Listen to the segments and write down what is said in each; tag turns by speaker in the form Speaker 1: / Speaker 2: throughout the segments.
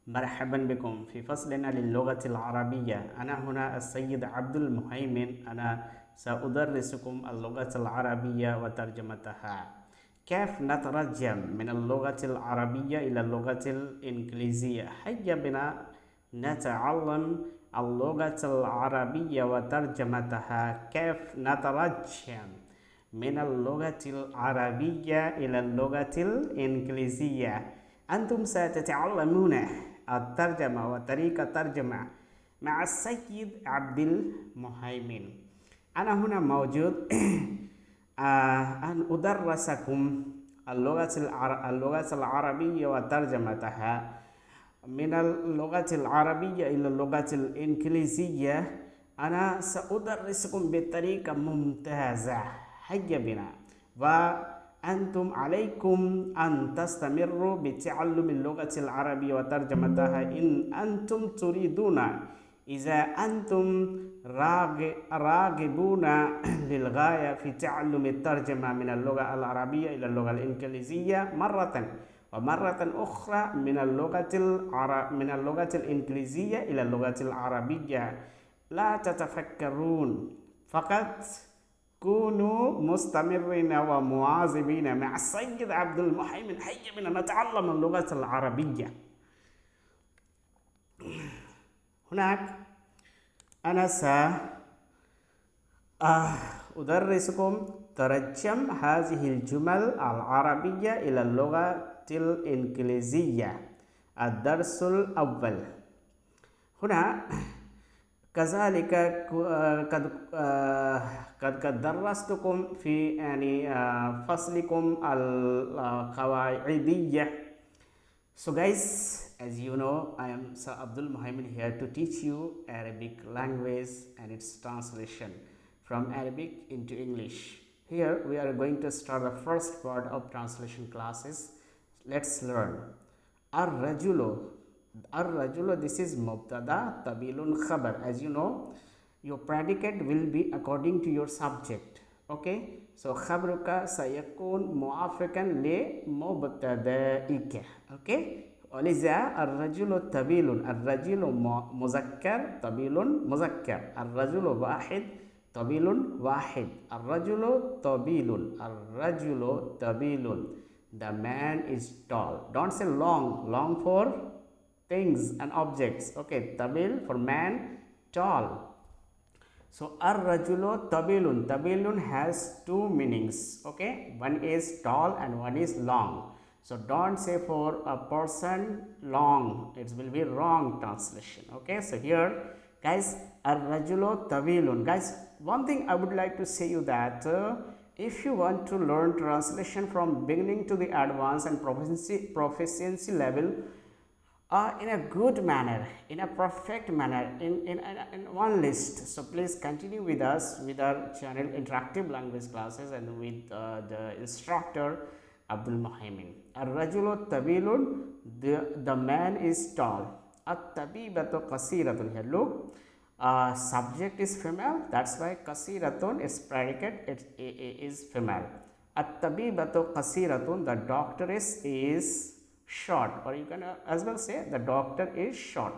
Speaker 1: مرحبا بكم في فصلنا للغة العربية. أنا هنا السيد عبد المهيمن. أنا سأدرسكم اللغة العربية وترجمتها. كيف نترجم من اللغة العربية إلى اللغة الإنجليزية؟ هيا بنا نتعلم اللغة العربية وترجمتها. كيف نترجم من اللغة العربية إلى اللغة الإنجليزية؟ أنتم ستتعلمون الترجمة وطريقة الترجمة مع السيد عبد المهيمن. أنا هنا موجود أن أدرسكم اللغة العربية وترجمتها من اللغة العربية إلى اللغة الإنجليزية. أنا سأدرسكم بطريقة ممتازة. هيا بنا. وأنتم عليكم أن تستمروا بتعلم اللغة العربية وترجمتها إن أنتم تريدون. إذا أنتم راغبون للغاية في تعلم الترجمة من اللغة العربية إلى اللغة الإنجليزية مرة أخرى من اللغة الإنجليزية إلى اللغة العربية، لا تتفكرون، فقط كونوا مستمرين ومواظبين مع السيد عبد المهيمن. هيا بنا نتعلم اللغة العربية. هناك أنا سأدرسكم ترجم هذه الجمل العربية إلى اللغة الإنجليزية. الدرس الأول. هنا كذلك قد درستكم في فصلكم القواعدية. So guys, as you know, I am Sir Abdul Muhammad here to teach you Arabic language and its translation from Arabic into English. Here we are going to start the first part of translation classes. Let's learn. Ar-rajulu, this is mubtada, tabilun, khabar. As you know, your predicate will be according to your subject. Okay, so khabruka sayakun muafikan li mubtadaika. Okay, ولذا الرجل طويل. الرجل مذكر، طويل مذكر. الرجل واحد، طويل واحد. الرجل طويل. الرجل طويل. The man is tall. Don't say long. Long for things and objects. Okay, tabil for man, tall. So ar-rajulu tabilun. Tabilun has two meanings. Okay, one is tall and one is long. So don't say for a person long. It will be wrong translation. Okay, so here guys, ar-rajulu tabilun. Guys, one thing I would like to say you that if you want to learn translation from beginning to the advanced and proficiency level in a good manner, in a perfect manner, in one list, so please continue with us with our channel Interactive Language Classes and with the instructor Abdul Muhammad. Ar-rajulu tabilun, the man is tall. At-tabibatu qasiratun. Here look, subject is female, that's why qasiratun is predicate, it is female. At-tabibatu qasiratun, the doctor is short, or you can as well say the doctor is short.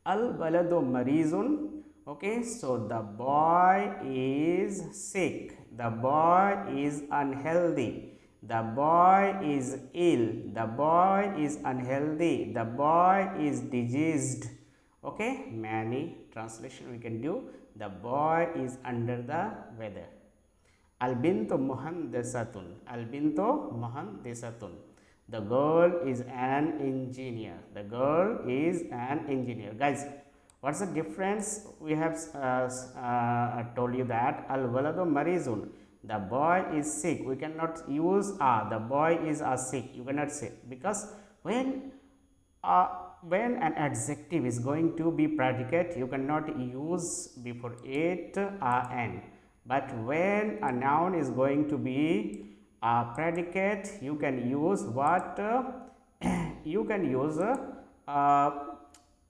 Speaker 1: Al-baladu marizun. Okay, so the boy is sick, the boy is unhealthy, the boy is ill, the boy is unhealthy, the boy is diseased. Okay, many translation we can do. The boy is under the weather. Al-bintu muhandisatun. Al-bintu muhandisatun. The girl is an engineer. The girl is an engineer. Guys, what's the difference? We have told you that al-waladu marizun. The boy is sick. We cannot use the boy is sick. You cannot say, because when an adjective is going to be predicate, you cannot use before it an. But when a noun is going to be predicate, you can use what? You can use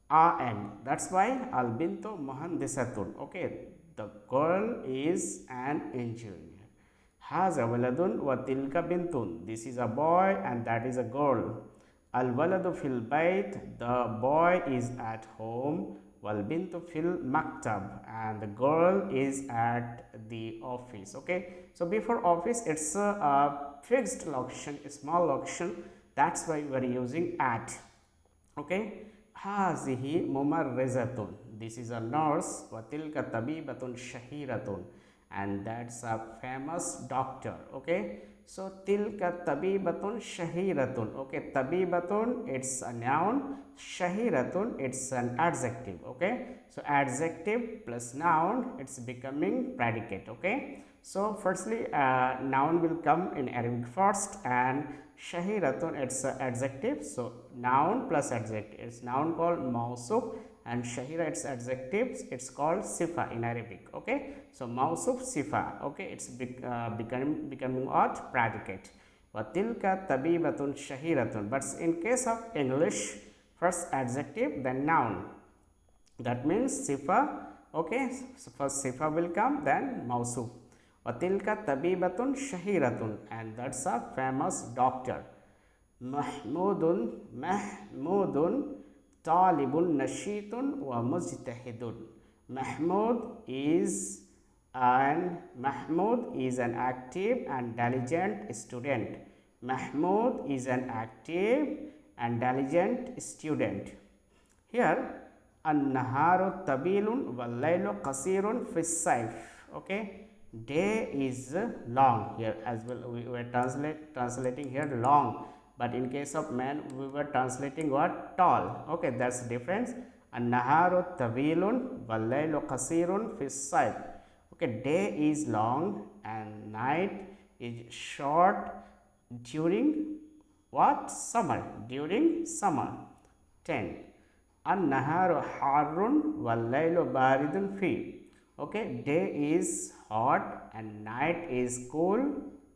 Speaker 1: an. That's why al-bintu muhandisatun. Okay, the girl is an engineer. Haza waladun wa tilka bintun. This is a boy and that is a girl. الولد في البيت, the boy is at home. والبنت في المكتب, and the girl is at the office. Okay, so before office it's a fixed locution, a small locution, that's why we are using at. Okay, هذه ممرضة, this is a nurse. وتلك طبيبة شهيرة, and that's a famous doctor. Okay, so tilka tabibatun shahiratun. Okay, tabibatun it's a noun, shahiratun it's an adjective. Okay, so adjective plus noun it's becoming predicate. Okay, so firstly noun will come in Arabic first, and shahiratun it's an adjective, so noun plus adjective, it's noun called mausuf, and shahira it's adjectives, it's called sifa in Arabic. Okay, so mausuf sifa. Okay, it's becoming what, predicate. Watilka tabibatun shahiratun, but in case of English, first adjective then noun, that means sifa. Okay, so first sifa will come, then mausuf. Watilka tabibatun shahiratun, and that's a famous doctor. Mahmudun talibun nashitun wa mujtahidun. Mahmud is an active and diligent student. Mahmud is an active and diligent student. Here, an-naharu tabilun wal laylu qasirun fi sayf. Okay, day is long. Here as well we were translating here long, but in case of man we were translating what, tall. Okay, that's the difference. An-naharu tabilun wal laylu qasirun fi sayf. Okay, day is long and night is short during what, summer, during summer. 10. An-naharu harrun wal laylu baridun fi. Okay, day is hot and night is cool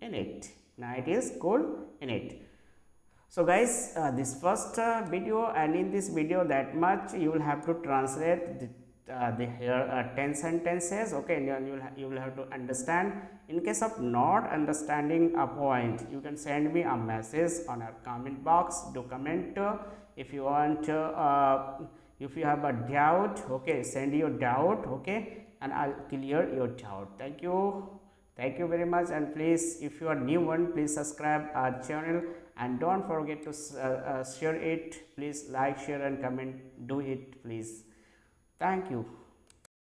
Speaker 1: in it. Night is cool in it. So guys, this first video, and in this video that much you will have to translate the here 10 sentences. Okay, and you will have to understand. In case of not understanding a point, you can send me a message on our comment box. Do comment if you want if you have a doubt. Okay, send your doubt. Okay, and I'll clear your doubt. Thank you very much, and please, if you are new one, please subscribe our channel, and don't forget to share it. Please like, share and comment, do it please. Thank you.